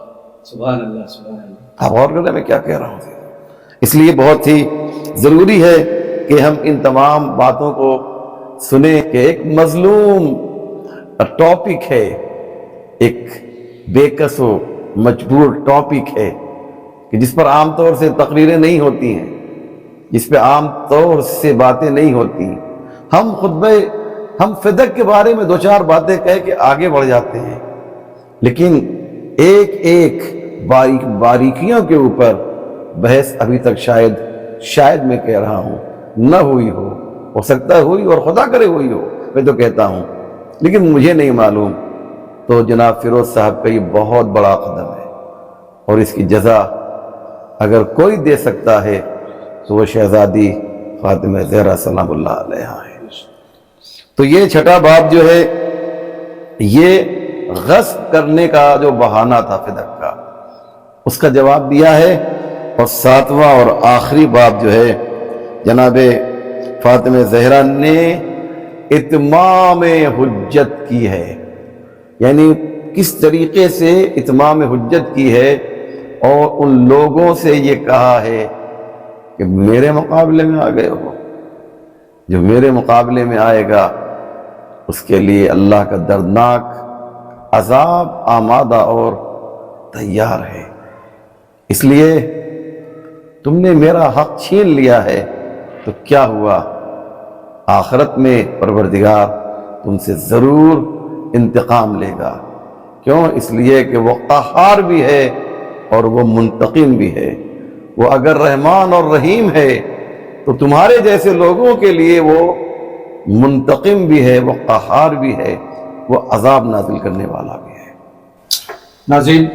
سبحان اللہ، سبحان اللہ۔
آپ غور کریں میں کیا کہہ رہا ہوں۔ اس لیے بہت ہی ضروری ہے کہ ہم ان تمام باتوں کو سنیں کہ ایک مظلوم ٹاپک ہے، ایک بے کس و مجبور ٹاپک ہے کہ جس پر عام طور سے تقریریں نہیں ہوتی ہیں، جس پہ عام طور سے باتیں نہیں ہوتی۔ ہم فدق کے بارے میں دو چار باتیں کہہ کے آگے بڑھ جاتے ہیں، لیکن ایک ایک باریکیوں کے اوپر بحث ابھی تک شاید میں کہہ رہا ہوں نہ ہوئی ہو سکتا ہے ہوئی، اور خدا کرے ہوئی ہو، میں تو کہتا ہوں، لیکن مجھے نہیں معلوم۔ تو جناب فیروز صاحب کا یہ بہت بڑا قدم ہے، اور اس کی جزا اگر کوئی دے سکتا ہے تو وہ شہزادی فاطمہ زہرا سلام اللہ علیہا ہے۔ تو یہ چھٹا باب جو ہے یہ غصب کرنے کا جو بہانہ تھا فدق کا، اس کا جواب دیا ہے، اور ساتواں اور آخری باب جو ہے جناب فاطمہ زہرا نے اتمام حجت کی ہے، یعنی کس طریقے سے اتمام حجت کی ہے، اور ان لوگوں سے یہ کہا ہے کہ میرے مقابلے میں آ گئے ہو، جو میرے مقابلے میں آئے گا اس کے لیے اللہ کا دردناک عذاب آمادہ اور تیار ہے۔ اس لیے تم نے میرا حق چھین لیا ہے تو کیا ہوا، آخرت میں پروردگار تم سے ضرور انتقام لے گا۔ کیوں؟ اس لیے کہ وہ قہار بھی ہے اور وہ منتقم بھی ہے۔ وہ اگر رحمان اور رحیم ہے تو تمہارے جیسے لوگوں کے لیے وہ منتقم بھی ہے، وہ قہار بھی ہے، وہ عذاب نازل کرنے والا بھی ہے۔
ناظرین،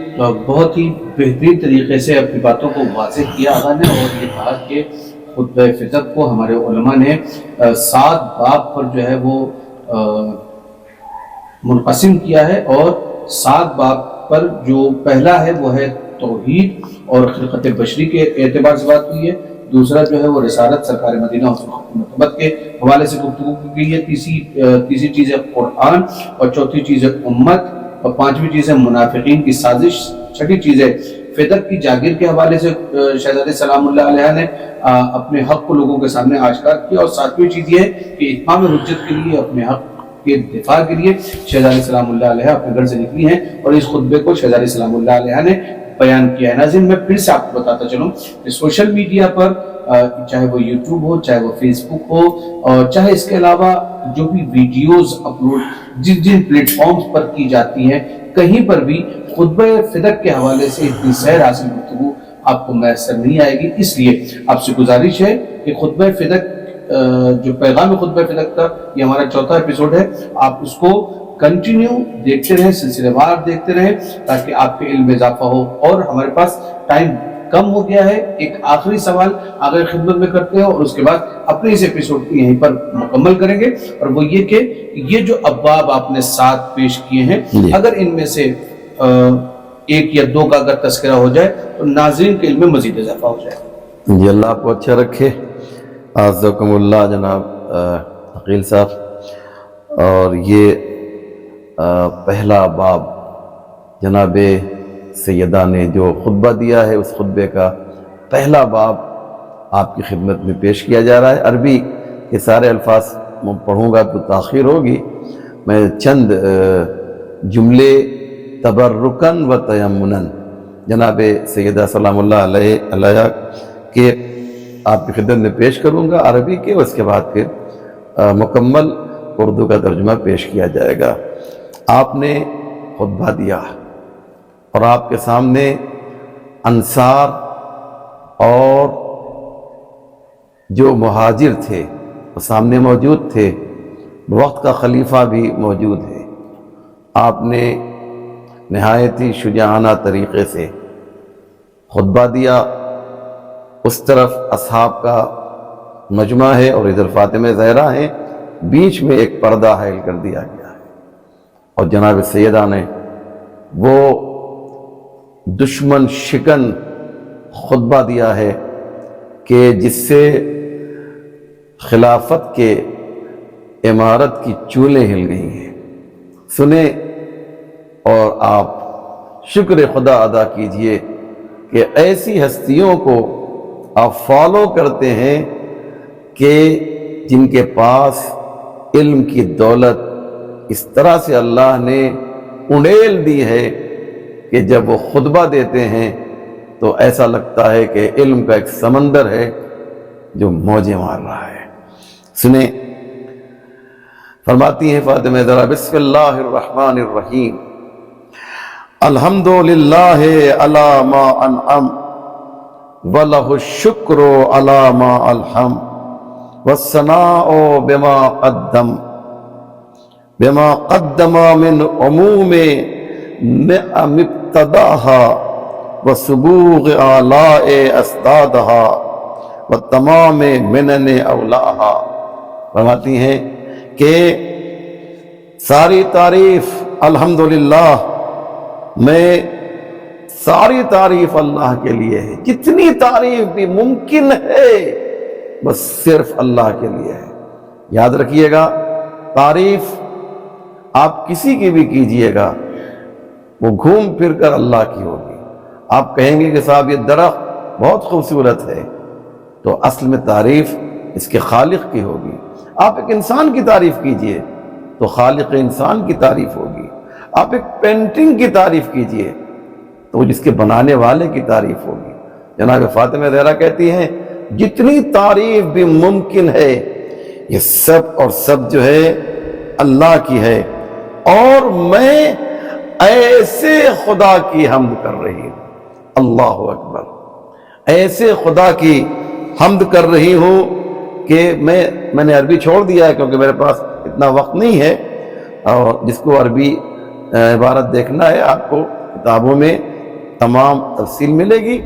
بہت ہی بہترین طریقے سے اپنی باتوں کو واضح کیا آقا نے، اور یہ کہا کہ خطبہ فدق کو ہمارے علماء نے 7 باب پر جو ہے وہ منقسم کیا ہے، اور 7 باب پر جو پہلا ہے وہ ہے توحید اور خلقت بشری کے اعتبار سے بات ہوئی ہے، دوسرا جو ہے وہ رسالت سرکار مدینہ اور مرتبت کے حوالے سے گفتگو کی گئی ہے، تیسری چیز ہے قرآن، اور چوتھی چیز ہے امت، اور پانچویں چیز ہے منافقین کی سازش، چھٹی چیز ہے فدق کی جاگیر کے حوالے سے شہزادے سلام اللہ علیہ نے اپنے حق کو لوگوں کے سامنے آشکار کیا، اور ساتویں چیز یہ ہے کہ اتمام حجت کے لیے اپنے حق کے دفاع کے لیے شہزادی سلام اللہ علیہ اپنے گھر سے نکلی ہیں، اور اس خطبے کو شہزادی سلام اللہ علیہ نے بیان کیا ہے۔ ناظرین، میں پھر سے آپ کو بتاتا چلوں کہ سوشل میڈیا پر چاہے وہ یوٹیوب ہو، چاہے وہ فیس بک ہو، اور چاہے اس کے علاوہ جو بھی ویڈیوز اپلوڈ جن پلیٹ فارمز پر کی جاتی ہیں، کہیں پر بھی خطبہ فدق کے حوالے سے اتنی سیر حاصل گفتگو آپ کو میسر نہیں آئے گی۔ اس لیے آپ سے گزارش ہے کہ خطبہ فدق جو پیغام خطبہ فدق کا یہ ہمارا 4تھا ایپیسوڈ ہے، آپ اس کو کنٹینیو دیکھتے رہیں، سلسلے وار دیکھتے رہیں، تاکہ آپ کے علم میں اضافہ ہو۔ اور ہمارے پاس ٹائم کم ہو گیا ہے، ایک آخری سوال آخر خدمت میں کرتے ہیں، اور اس کے بعد اپنے اس ایپیسوڈ کو یہیں پر مکمل کریں گے، اور وہ یہ کہ یہ جو ابواب آپ نے 7 پیش کیے ہیں، اگر ان میں سے 1 یا 2 کا اگر تذکرہ ہو جائے تو ناظرین کے علم میں مزید اضافہ ہو جائے۔
جی اللہ آپ کو اچھا رکھے، عزکم اللہ جناب عقیل صاحب۔ اور یہ پہلا باب جناب سیدہ نے جو خطبہ دیا ہے، اس خطبے کا پہلا باب آپ کی خدمت میں پیش کیا جا رہا ہے۔ عربی کے سارے الفاظ پڑھوں گا تو تاخیر ہوگی، میں چند جملے تبرکن و تیمنن جناب سیدہ سلام اللہ علیہ کے آپ کی خدمت میں پیش کروں گا عربی کے، اس کے بعد پھر مکمل اردو کا ترجمہ پیش کیا جائے گا۔ آپ نے خطبہ دیا اور آپ کے سامنے انصار اور جو مہاجر تھے وہ سامنے موجود تھے، وقت کا خلیفہ بھی موجود ہے۔ آپ نے نہایت ہی شجاعانہ طریقے سے خطبہ دیا، اس طرف اصحاب کا مجمع ہے اور ادھر فاطمہ زہرا ہیں، بیچ میں ایک پردہ حائل کر دیا گیا ہے، اور جناب سیدہ نے وہ دشمن شکن خطبہ دیا ہے کہ جس سے خلافت کے عمارت کی چولیں ہل گئی ہیں۔ سنیں اور آپ شکر خدا ادا کیجئے کہ ایسی ہستیوں کو آپ فالو کرتے ہیں کہ جن کے پاس علم کی دولت اس طرح سے اللہ نے انڈیل دی ہے کہ جب وہ خطبہ دیتے ہیں تو ایسا لگتا ہے کہ علم کا ایک سمندر ہے جو موجیں مار رہا ہے۔ سنیں، فرماتی ہیں فاطمہ ذرا، بسم اللہ الرحمن الرحیم، الحمدللہ علی ما انعم وَلَهُ الشُّكْرُ عَلَى مَا أَلْحَمْ وَالثَّنَاءُ بِمَا قَدَّمَ مِنْ عُمُومِ نِعَمِ ابْتَدَاهَا وَسُبُوغِ آلَاءِ أَسْدَادَهَا وَتَمَامِ مِنَنِ أَوْلَاهَا۔ فرماتی ہیں کہ ساری تعریف الحمدللہ، میں ساری تعریف اللہ کے لیے ہے، جتنی تعریف بھی ممکن ہے بس صرف اللہ کے لیے ہے۔ یاد رکھیے گا، تعریف آپ کسی کی بھی کیجئے گا وہ گھوم پھر کر اللہ کی ہوگی۔ آپ کہیں گے کہ صاحب یہ درخت بہت خوبصورت ہے، تو اصل میں تعریف اس کے خالق کی ہوگی۔ آپ ایک انسان کی تعریف کیجئے تو خالق انسان کی تعریف ہوگی۔ آپ ایک پینٹنگ کی تعریف کیجئے تو جس کے بنانے والے کی تعریف ہوگی۔ جناب فاطمہ زہرا کہتی ہیں جتنی تعریف بھی ممکن ہے یہ سب اور سب جو ہے اللہ کی ہے، اور میں ایسے خدا کی حمد کر رہی ہوں، اللہ اکبر، ایسے خدا کی حمد کر رہی ہوں کہ میں نے عربی چھوڑ دیا ہے کیونکہ میرے پاس اتنا وقت نہیں ہے، اور جس کو عربی عبارت دیکھنا ہے آپ کو کتابوں میں تمام تفصیل ملے گی۔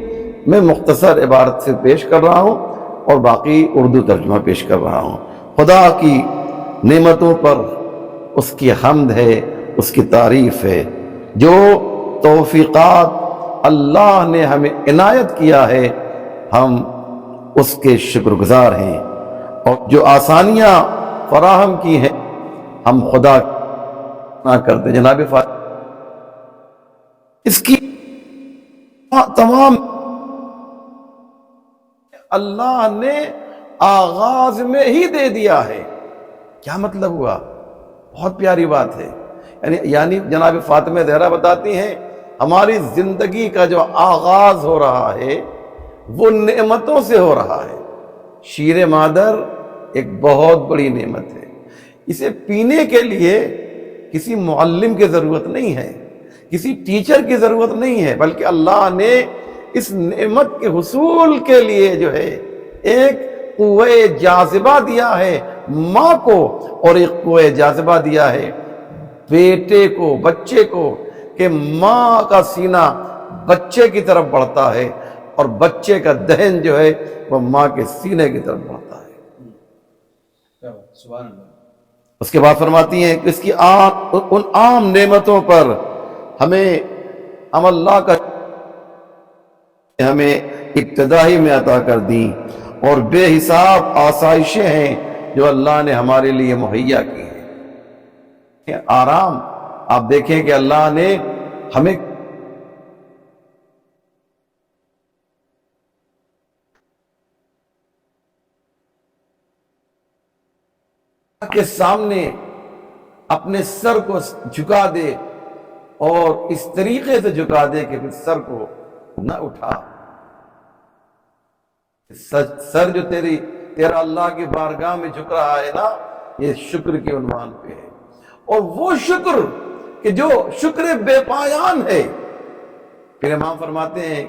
میں مختصر عبارت سے پیش کر رہا ہوں اور باقی اردو ترجمہ پیش کر رہا ہوں۔ خدا کی نعمتوں پر اس کی حمد ہے، اس کی تعریف ہے، جو توفیقات اللہ نے ہمیں عنایت کیا ہے ہم اس کے شکر گزار ہیں، اور جو آسانیاں فراہم کی ہیں ہم خدا نہ کرتے۔ جناب فاطمہ اس کی تمام اللہ نے آغاز میں ہی دے دیا ہے۔ کیا مطلب ہوا؟ بہت پیاری بات ہے۔ یعنی جناب فاطمہ زہرا بتاتی ہیں ہماری زندگی کا جو آغاز ہو رہا ہے وہ نعمتوں سے ہو رہا ہے۔ شیر مادر ایک بہت بڑی نعمت ہے، اسے پینے کے لیے کسی معلم کی ضرورت نہیں ہے، کسی ٹیچر کی ضرورت نہیں ہے، بلکہ اللہ نے اس نعمت کے حصول کے لیے جو ہے ایک قوہ جاذبہ دیا ہے ماں کو، اور ایک قوہ جاذبہ دیا ہے بیٹے کو، بچے کو، کہ ماں کا سینہ بچے کی طرف بڑھتا ہے اور بچے کا دہن جو ہے وہ ماں کے سینے کی طرف بڑھتا ہے۔
سبحان اللہ۔
اس کے بعد فرماتی ہیں کہ اس کی ان عام نعمتوں پر ہمیں اللہ کا ہمیں ابتدائی میں عطا کر دی، اور بے حساب آسائشیں ہیں جو اللہ نے ہمارے لیے مہیا کی ہیں۔ آرام آپ دیکھیں کہ اللہ نے ہمیں کے سامنے اپنے سر کو جھکا دے، اور اس طریقے سے جھکا دے کہ پھر سر کو نہ اٹھا۔ سر جو تیرا اللہ کی بارگاہ میں جھک رہا ہے نا، یہ شکر کے عنوان پہ ہے، اور وہ شکر کہ جو شکر بے پایان ہے۔ پھر امام فرماتے ہیں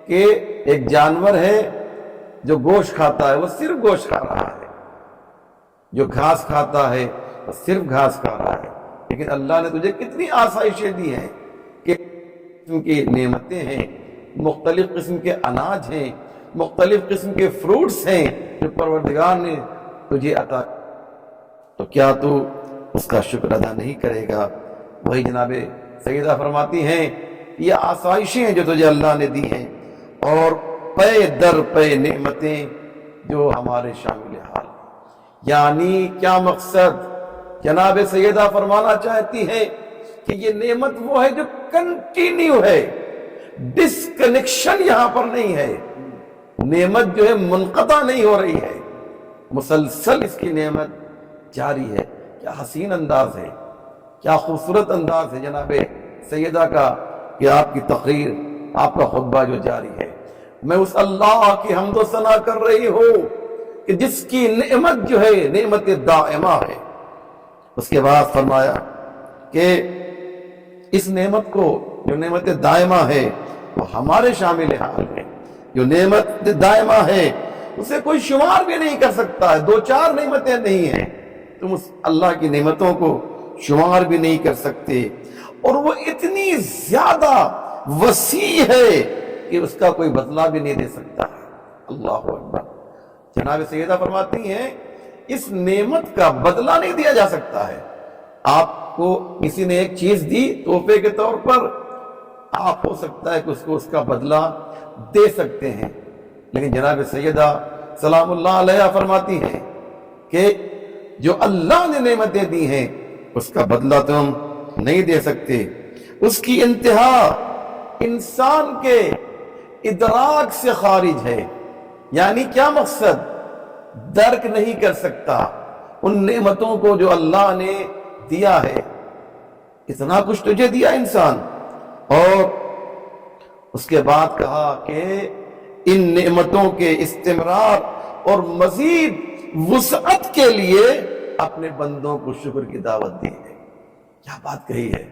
کہ ایک جانور ہے جو گوشت کھاتا ہے، وہ صرف گوشت کھا رہا ہے، جو گھاس کھاتا ہے وہ صرف گھاس کھا رہا ہے، لیکن اللہ نے تجھے کتنی آسائشیں دی ہیں کہ قسم کی نعمتیں ہیں، مختلف قسم کے اناج ہیں، مختلف قسم کے فروٹس ہیں جو پروردگار نے تجھے عطا، تو کیا تو اس کا شکر ادا نہیں کرے گا؟ وہی جناب سیدہ فرماتی ہیں یہ آسائشیں ہیں جو تجھے اللہ نے دی ہیں، اور پے در پے نعمتیں جو ہمارے شامل حال ہیں۔ یعنی کیا مقصد؟ جناب سیدہ فرمانا چاہتی ہیں کہ یہ نعمت وہ ہے جو کنٹینیو ہے، ڈسکنیکشن یہاں پر نہیں ہے، نعمت جو ہے منقطع نہیں ہو رہی ہے، مسلسل اس کی نعمت جاری ہے۔ کیا حسین انداز ہے، کیا خوبصورت انداز ہے جناب سیدہ کا کہ آپ کی تقریر، آپ کا خطبہ جو جاری ہے۔ میں اس اللہ کی حمد و ثنا کر رہی ہوں کہ جس کی نعمت جو ہے نعمت دائمہ ہے۔ اس کے بعد فرمایا کہ اس نعمت کو جو نعمت دائمہ ہے وہ ہمارے شامل حال ہے۔ جو نعمت دائمہ ہے اسے کوئی شمار بھی نہیں کر سکتا ہے، دو چار نعمتیں نہیں ہیں، تم اس اللہ کی نعمتوں کو شمار بھی نہیں کر سکتے، اور وہ اتنی زیادہ وسیع ہے کہ اس کا کوئی بدلہ بھی نہیں دے سکتا۔ اللہ اکبر۔ جناب سیدہ فرماتی ہیں اس نعمت کا بدلہ نہیں دیا جا سکتا ہے۔ آپ کو کسی نے ایک چیز دی تحفے کے طور پر، آپ ہو سکتا ہے کہ اس کو اس کا بدلہ دے سکتے ہیں، لیکن جناب سیدہ سلام اللہ علیہ فرماتی ہیں کہ جو اللہ نے نعمتیں دی ہیں اس کا بدلہ تم نہیں دے سکتے۔ اس کی انتہا انسان کے ادراک سے خارج ہے۔ یعنی کیا مقصد؟ درک نہیں کر سکتا ان نعمتوں کو جو اللہ نے دیا ہے۔ اتنا کچھ تجھے دیا انسان، اور اس کے بعد کہا کہ ان نعمتوں کے استمرار اور مزید وسعت کے لیے اپنے بندوں کو شکر کی دعوت دی ہے۔ کیا بات کہی ہے!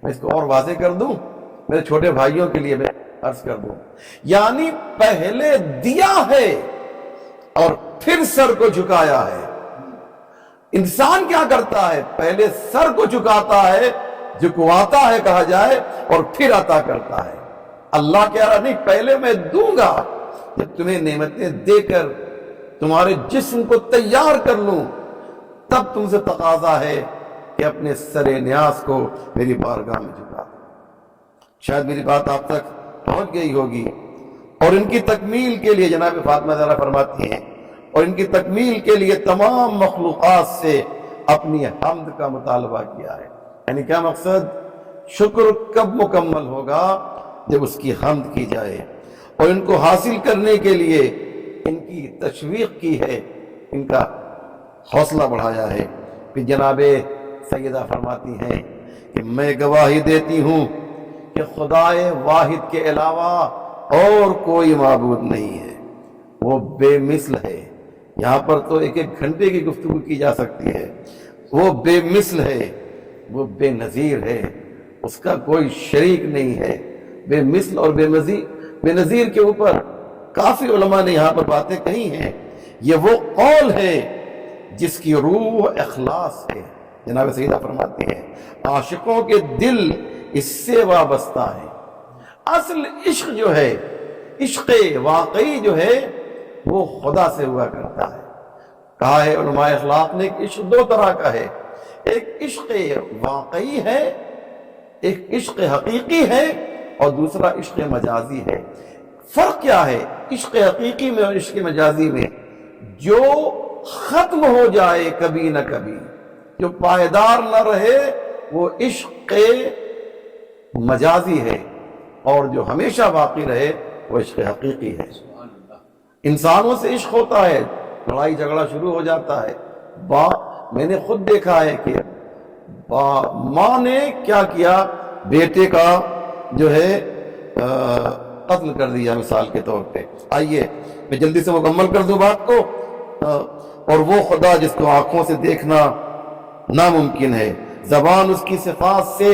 میں اس کو اور واضح کر دوں، میرے چھوٹے بھائیوں کے لیے میں عرض کر دوں، یعنی پہلے دیا ہے اور پھر سر کو جھکایا ہے۔ انسان کیا کرتا ہے؟ پہلے سر کو جھکاتا ہے، جھکواتا ہے کہا جائے، اور پھر عطا کرتا ہے۔ اللہ کہہ رہا نہیں، پہلے میں دوں گا، جب تمہیں نعمتیں دے کر تمہارے جسم کو تیار کر لوں، تب تم سے تقاضا ہے کہ اپنے سر نیاز کو میری بارگاہ میں جھکا دو۔ شاید میری بات آپ تک پہنچ گئی ہوگی۔ اور ان کی تکمیل کے لیے جناب فاطمہ زہرا فرماتی ہیں، اور ان کی تکمیل کے لیے تمام مخلوقات سے اپنی حمد کا مطالبہ کیا ہے۔ یعنی کیا مقصد؟ شکر کب مکمل ہوگا؟ جب اس کی حمد کی جائے، اور ان کو حاصل کرنے کے لیے ان کی تشویق کی ہے، ان کا حوصلہ بڑھایا ہے۔ پھر جناب سیدہ فرماتی ہیں کہ میں گواہی دیتی ہوں کہ خدائے واحد کے علاوہ اور کوئی معبود نہیں ہے، وہ بے مثل ہے۔ یہاں پر تو ایک ایک گھنٹے کی گفتگو کی جا سکتی ہے۔ وہ بے مثل ہے، وہ بے نظیر ہے، اس کا کوئی شریک نہیں ہے۔ بے مثل اور بے نظیر کے اوپر کافی علماء نے یہاں پر باتیں کہی ہیں۔ یہ وہ قول ہے جس کی روح اخلاص ہے۔ جناب سیدہ فرماتی ہیں عاشقوں کے دل اس سے وابستہ ہے۔ اصل عشق جو ہے، عشق واقعی جو ہے، وہ خدا سے ہوا کرتا ہے۔ کہا ہے علماء اخلاق نے کہ عشق دو طرح کا ہے، ایک عشق واقعی ہے، ایک عشق حقیقی ہے، اور دوسرا عشق مجازی ہے۔ فرق کیا ہے عشق حقیقی میں اور عشق مجازی میں؟ جو ختم ہو جائے کبھی نہ کبھی، جو پائیدار نہ رہے، وہ عشق مجازی ہے، اور جو ہمیشہ باقی رہے وہ عشق حقیقی ہے۔ انسانوں سے عشق ہوتا ہے، لڑائی جھگڑا شروع ہو جاتا ہے۔ میں نے خود دیکھا ہے کہ ماں نے کیا کیا، بیٹے کا جو ہے قتل کر دیا مثال کے طور پہ۔ آئیے میں جلدی سے مکمل کر دوں بات کو۔ اور وہ خدا جس کو آنکھوں سے دیکھنا ناممکن ہے، زبان اس کی صفات سے،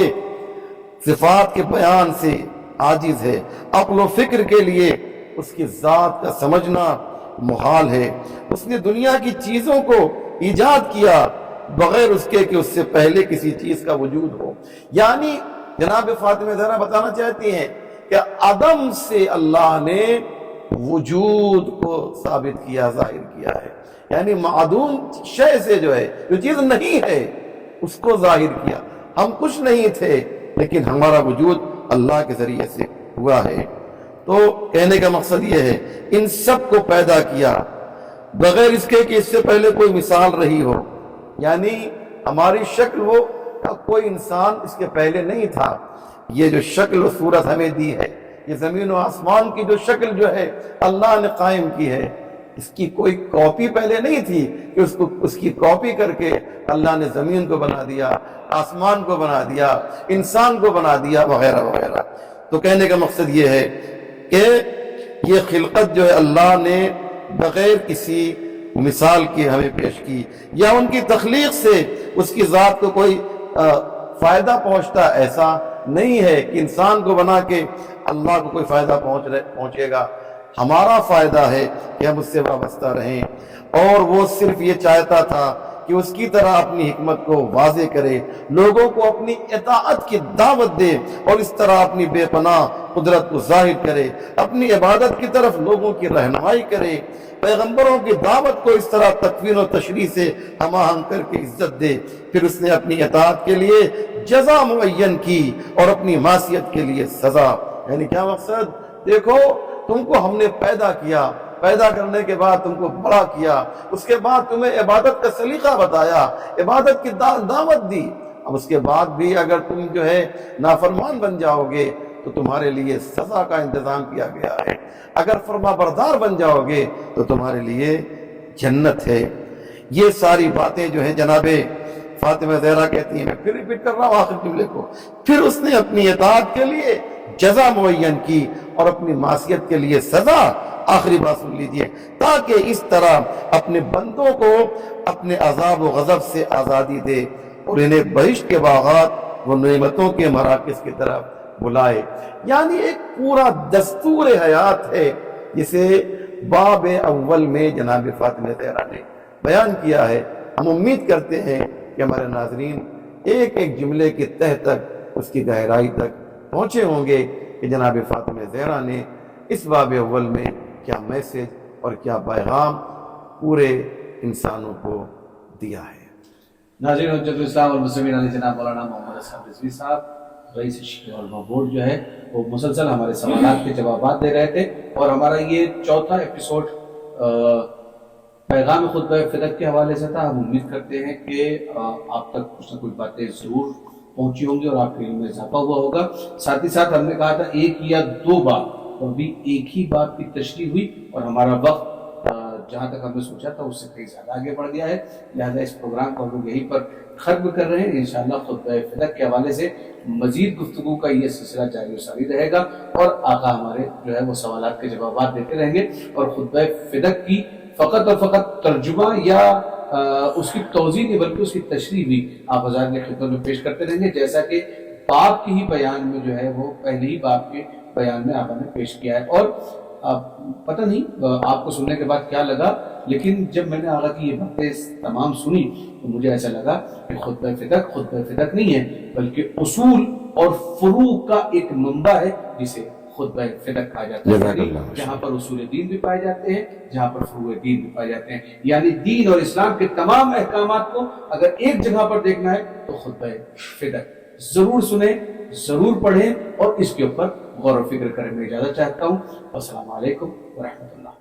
صفات کے بیان سے عاجز ہے، عقل و فکر کے لیے اس کی ذات کا سمجھنا محال ہے۔ اس نے دنیا کی چیزوں کو ایجاد کیا بغیر اس کے کہ اس سے پہلے کسی چیز کا وجود ہو۔ یعنی جناب فاطمہ زہرا بتانا چاہتی ہیں کہ عدم سے اللہ نے وجود کو ثابت کیا، ظاہر کیا ہے، یعنی معدوم شے سے جو ہے، جو چیز نہیں ہے اس کو ظاہر کیا۔ ہم کچھ نہیں تھے لیکن ہمارا وجود اللہ کے ذریعے سے ہوا ہے۔ تو کہنے کا مقصد یہ ہے ان سب کو پیدا کیا بغیر اس کے کہ اس سے پہلے کوئی مثال رہی ہو، یعنی ہماری شکل وہ کوئی انسان اس کے پہلے نہیں تھا۔ یہ جو شکل و صورت ہمیں دی ہے، یہ زمین و آسمان کی جو شکل جو ہے اللہ نے قائم کی ہے، اس کی کوئی کاپی پہلے نہیں تھی کہ اس کی کاپی کر کے اللہ نے زمین کو بنا دیا، آسمان کو بنا دیا، انسان کو بنا دیا، وغیرہ وغیرہ۔ تو کہنے کا مقصد یہ ہے کہ یہ خلقت جو ہے اللہ نے بغیر کسی مثال کی ہمیں پیش کی، یا ان کی تخلیق سے اس کی ذات کو کوئی فائدہ پہنچتا ایسا نہیں ہے کہ انسان کو بنا کے اللہ کو کوئی فائدہ پہنچے گا۔ ہمارا فائدہ ہے کہ ہم اس سے وابستہ رہیں، اور وہ صرف یہ چاہتا تھا کہ اس کی طرح اپنی حکمت کو واضح کرے، لوگوں کو اپنی اطاعت کی دعوت دے، اور اس طرح اپنی بے پناہ قدرت کو ظاہر کرے، اپنی عبادت کی طرف لوگوں کی رہنمائی کرے، پیغمبروں کی دعوت کو اس طرح تکوین و تشریح سے ہم آہنگ کر کے عزت دے۔ پھر اس نے اپنی اطاعت کے لیے جزا معین کی اور اپنی معصیت کے لیے سزا۔ یعنی کیا مقصد؟ دیکھو، تم کو ہم نے پیدا کیا، پیدا کرنے کے بعد تم کو بڑا کیا، اس کے بعد تمہیں عبادت کا سلیقہ بتایا، عبادت کی دعوت دی۔ اب اس کے بعد بھی اگر تم جو ہے نافرمان بن جاؤ گے تو تمہارے لیے سزا کا انتظام کیا گیا ہے، اگر فرما بردار بن جاؤ گے تو تمہارے لیے جنت ہے۔ یہ ساری باتیں جو ہیں جناب فاطمہ زہرا کہتی ہیں، میں پھر ریپیٹ کر رہا ہوں آخر جملے کو، پھر اس نے اپنی اطاعت کے لیے جزا معین کی اور اپنی معصیت کے لیے سزا۔ آخری بات سن لیجئے، تاکہ اس طرح اپنے بندوں کو اپنے عذاب و غضب سے آزادی دے اور انہیں بہشت کے باغات و نعمتوں کے مراکز کی طرف بلائے۔ یعنی ایک پورا دستور حیات ہے جسے باب اول میں جناب فاطمہ زہرا نے بیان کیا ہے۔ ہم امید کرتے ہیں کہ ہمارے ناظرین ایک ایک جملے کے تہ تک، اس کی گہرائی تک پہنچے ہوں گے کہ جناب فاطمہ زہرا نے اس باب اول میں کیا میسج اور کیا پیغام پورے انسانوں کو دیا ہے۔
ناظرین، حجت الاسلام والمسلمین علیہ جناب مولانا محمد اسحاق رضوی صاحب رئیس شیعہ علماء بورڈ جو ہے وہ مسلسل ہمارے سوالات کے جوابات دے رہے تھے، اور ہمارا یہ چوتھا ایپیسوڈ پیغام خطبہ فدق کے حوالے سے تھا۔ ہم امید کرتے ہیں کہ آپ تک کچھ نہ کچھ باتیں ضرور پہنچی ہوں گی اور آپ کے علم میں اضافہ ہوا ہوگا۔ ساتھ ہی ساتھ ہم نے کہا تھا ایک یا دو بار، اور بھی ایک ہی بات کی تشریح ہوئی، اور ہمارا وقت جہاں تک ہم نے سوچا تھا اس سے کہیں زیادہ آگے بڑھ گیا ہے، لہذا اس پروگرام کو ہم لوگ یہیں پر ختم کر رہے ہیں۔ انشاءاللہ خطبہ فدق کے حوالے سے مزید گفتگو کا یہ سلسلہ جاری و ساری رہے گا، اور آقا ہمارے جو ہے وہ سوالات کے جوابات دیتے رہیں گے، اور خطبہ فدق کی فقط اور فقط ترجمہ یا اس کی توضیح نہیں بلکہ اس کی تشریح بھی آپ حضرات کی خدمت میں پیش کرتے رہیں گے، جیسا کہ باب کی ہی بیان میں جو ہے وہ پہلے ہی باب کے بیان میں آپ نے پیش کیا ہے۔ اور پتہ نہیں آپ کو سننے کے بعد کیا لگا، لیکن جب میں نے آقا کی یہ باتیں تمام سنی تو مجھے ایسا لگا کہ خطبہ فدق نہیں ہے بلکہ اصول اور فروع کا ایک منبع ہے جسے خطبہ فدق کہا جاتا ہے، جہاں پر اصول دین بھی پائے جاتے ہیں، جہاں پر فروع دین بھی پائے جاتے ہیں۔ یعنی دین اور اسلام کے تمام احکامات کو اگر ایک جگہ پر دیکھنا ہے تو خطبہ فدق ضرور سنیں، ضرور پڑھیں اور اس کے اوپر غور و فکر کریں۔ میں اجازت چاہتا ہوں۔ السلام علیکم ورحمۃ اللہ۔